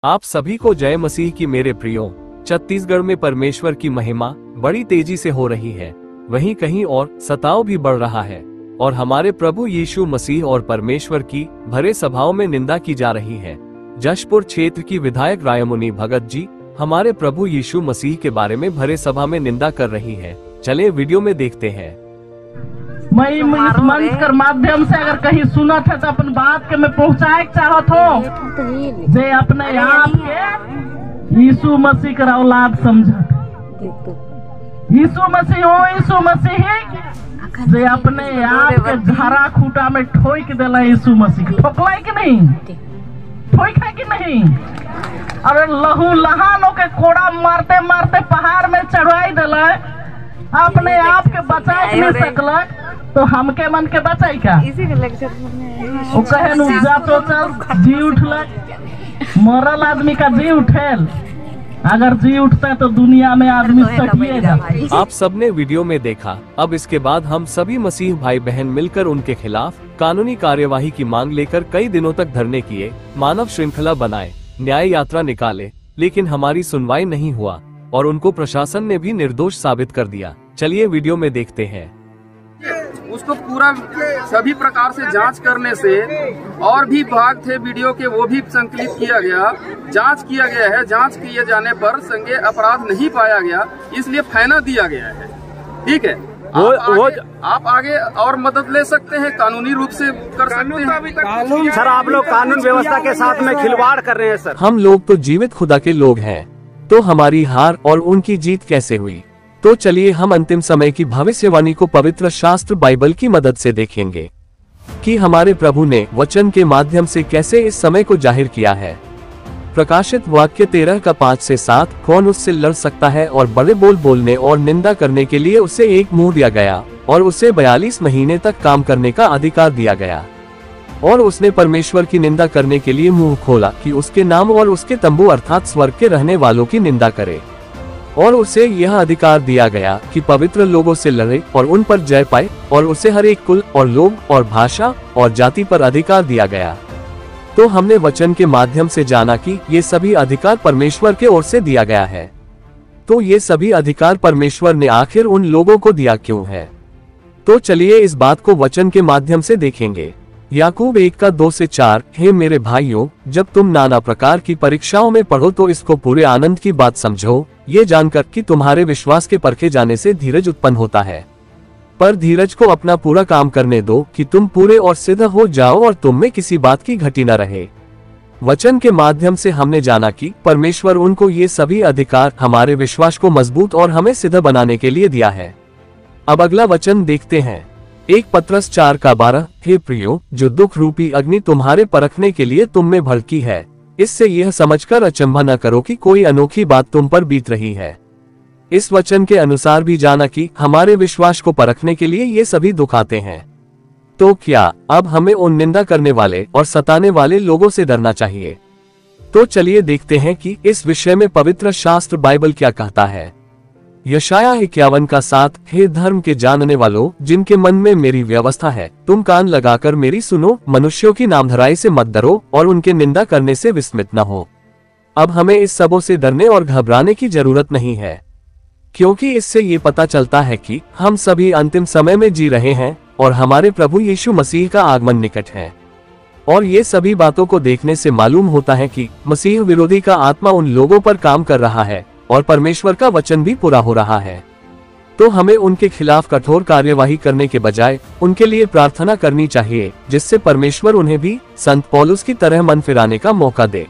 आप सभी को जय मसीह की मेरे प्रियो। छत्तीसगढ़ में परमेश्वर की महिमा बड़ी तेजी से हो रही है, वहीं कहीं और सताव भी बढ़ रहा है और हमारे प्रभु यीशु मसीह और परमेश्वर की भरे सभाओं में निंदा की जा रही है। जशपुर क्षेत्र की विधायक रायमुनि भगत जी हमारे प्रभु यीशु मसीह के बारे में भरे सभा में निंदा कर रही है। चले वीडियो में देखते हैं। मैं इस मंच के माध्यम से अगर कहीं सुना था तो अपन बात के मैं पहुंचाए चाहत हो जे अपने आप के यीशु मसीह का औलाद समझत। यीशु मसीह हो यीशु मसीह जे अपने आप के झारा खूटा में ठोक देला। यीशु मसीह ठोकला कि नहीं, ठोक है कि नहीं? अरे लहू लहानों के कोड़ा मारते मारते पहाड़ में चढ़ाई दिला, अपने आप के बचा नहीं सकलक तो हमके मन के बचाई का? वो कहे जा तो चल जी उठलक, मरल आदमी का जी उठेल, अगर जी उठता है तो दुनिया में आदमी सकिएगा। आप सबने वीडियो में देखा। अब इसके बाद हम सभी मसीह भाई बहन मिलकर उनके खिलाफ कानूनी कार्यवाही की मांग लेकर कई दिनों तक धरने किए, मानव श्रृंखला बनाए, न्याय यात्रा निकाले, लेकिन हमारी सुनवाई नहीं हुआ और उनको प्रशासन ने भी निर्दोष साबित कर दिया। चलिए वीडियो में देखते हैं। उसको पूरा सभी प्रकार से जांच करने से और भी भाग थे वीडियो के, वो भी संकलित किया गया, जांच किया गया है। जांच किए जाने पर संज्ञेय अपराध नहीं पाया गया, इसलिए फाइना दिया गया है। ठीक है, आप आगे और मदद ले सकते हैं, कानूनी रूप से कर सकते हैं। सर आप लोग कानून व्यवस्था के साथ में खिलवाड़ कर रहे हैं सर। हम लोग तो जीवित खुदा के लोग हैं, तो हमारी हार और उनकी जीत कैसे हुई? तो चलिए हम अंतिम समय की भविष्यवाणी को पवित्र शास्त्र बाइबल की मदद से देखेंगे कि हमारे प्रभु ने वचन के माध्यम से कैसे इस समय को जाहिर किया है। प्रकाशित वाक्य 13 का 5 से 7, कौन उससे लड़ सकता है और बड़े बोल बोलने और निंदा करने के लिए उसे एक मुंह दिया गया और उसे 42 महीने तक काम करने का अधिकार दिया गया। और उसने परमेश्वर की निंदा करने के लिए मुंह खोला कि उसके नाम और उसके तंबू अर्थात स्वर्ग के रहने वालों की निंदा करे। और उसे यह अधिकार दिया गया कि पवित्र लोगों से लड़े और उन पर जय पाए, और उसे हर एक कुल और लोग और भाषा और जाति पर अधिकार दिया गया। तो हमने वचन के माध्यम से जाना कि ये सभी अधिकार परमेश्वर के ओर से दिया गया है। तो ये सभी अधिकार परमेश्वर ने आखिर उन लोगों को दिया क्यों है? तो चलिए इस बात को वचन के माध्यम से देखेंगे। याकूब 1 का 2 से 4, हे मेरे भाइयों, जब तुम नाना प्रकार की परीक्षाओं में पढ़ो तो इसको पूरे आनंद की बात समझो, ये जानकर कि तुम्हारे विश्वास के परखे जाने से धीरज उत्पन्न होता है। पर धीरज को अपना पूरा काम करने दो कि तुम पूरे और सिद्ध हो जाओ और तुम में किसी बात की घटी न रहे। वचन के माध्यम से हमने जाना कि परमेश्वर उनको ये सभी अधिकार हमारे विश्वास को मजबूत और हमें सिद्ध बनाने के लिए दिया है। अब अगला वचन देखते हैं। 1 पत्रस 4 का 12, हे प्रियो, जो दुख रूपी अग्नि तुम्हारे परखने के लिए तुम में भड़की है, इससे यह समझकर अचंभा न करो कि कोई अनोखी बात तुम पर बीत रही है। इस वचन के अनुसार भी जाना कि हमारे विश्वास को परखने के लिए ये सभी दुख आते हैं। तो क्या अब हमें उन निंदा करने वाले और सताने वाले लोगों से डरना चाहिए? तो चलिए देखते हैं कि इस विषय में पवित्र शास्त्र बाइबल क्या कहता है। यशाया 51 का 7, हे धर्म के जानने वालों, जिनके मन में मेरी व्यवस्था है, तुम कान लगाकर मेरी सुनो, मनुष्यों की नामधराई से मत डरो और उनके निंदा करने से विस्मित न हो। अब हमें इस सबों से डरने और घबराने की जरूरत नहीं है, क्योंकि इससे ये पता चलता है कि हम सभी अंतिम समय में जी रहे हैं और हमारे प्रभु यीशु मसीह का आगमन निकट है। और ये सभी बातों को देखने से मालूम होता है कि मसीह विरोधी का आत्मा उन लोगों पर काम कर रहा है और परमेश्वर का वचन भी पूरा हो रहा है। तो हमें उनके खिलाफ कठोर कार्यवाही करने के बजाय उनके लिए प्रार्थना करनी चाहिए, जिससे परमेश्वर उन्हें भी संत पौलुस की तरह मन फिराने का मौका दे।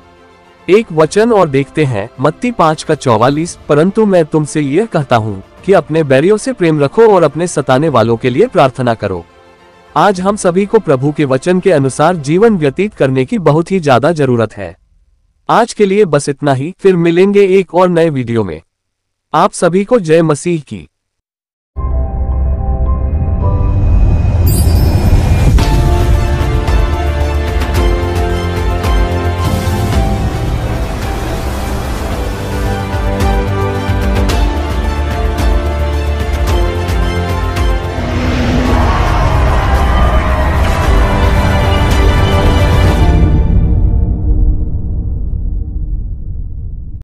एक वचन और देखते हैं, मत्ती 5 का 44, परंतु मैं तुमसे यह कहता हूँ कि अपने बैरियों से प्रेम रखो और अपने सताने वालों के लिए प्रार्थना करो। आज हम सभी को प्रभु के वचन के अनुसार जीवन व्यतीत करने की बहुत ही ज्यादा जरूरत है। आज के लिए बस इतना ही, फिर मिलेंगे एक और नए वीडियो में। आप सभी को जय मसीह की।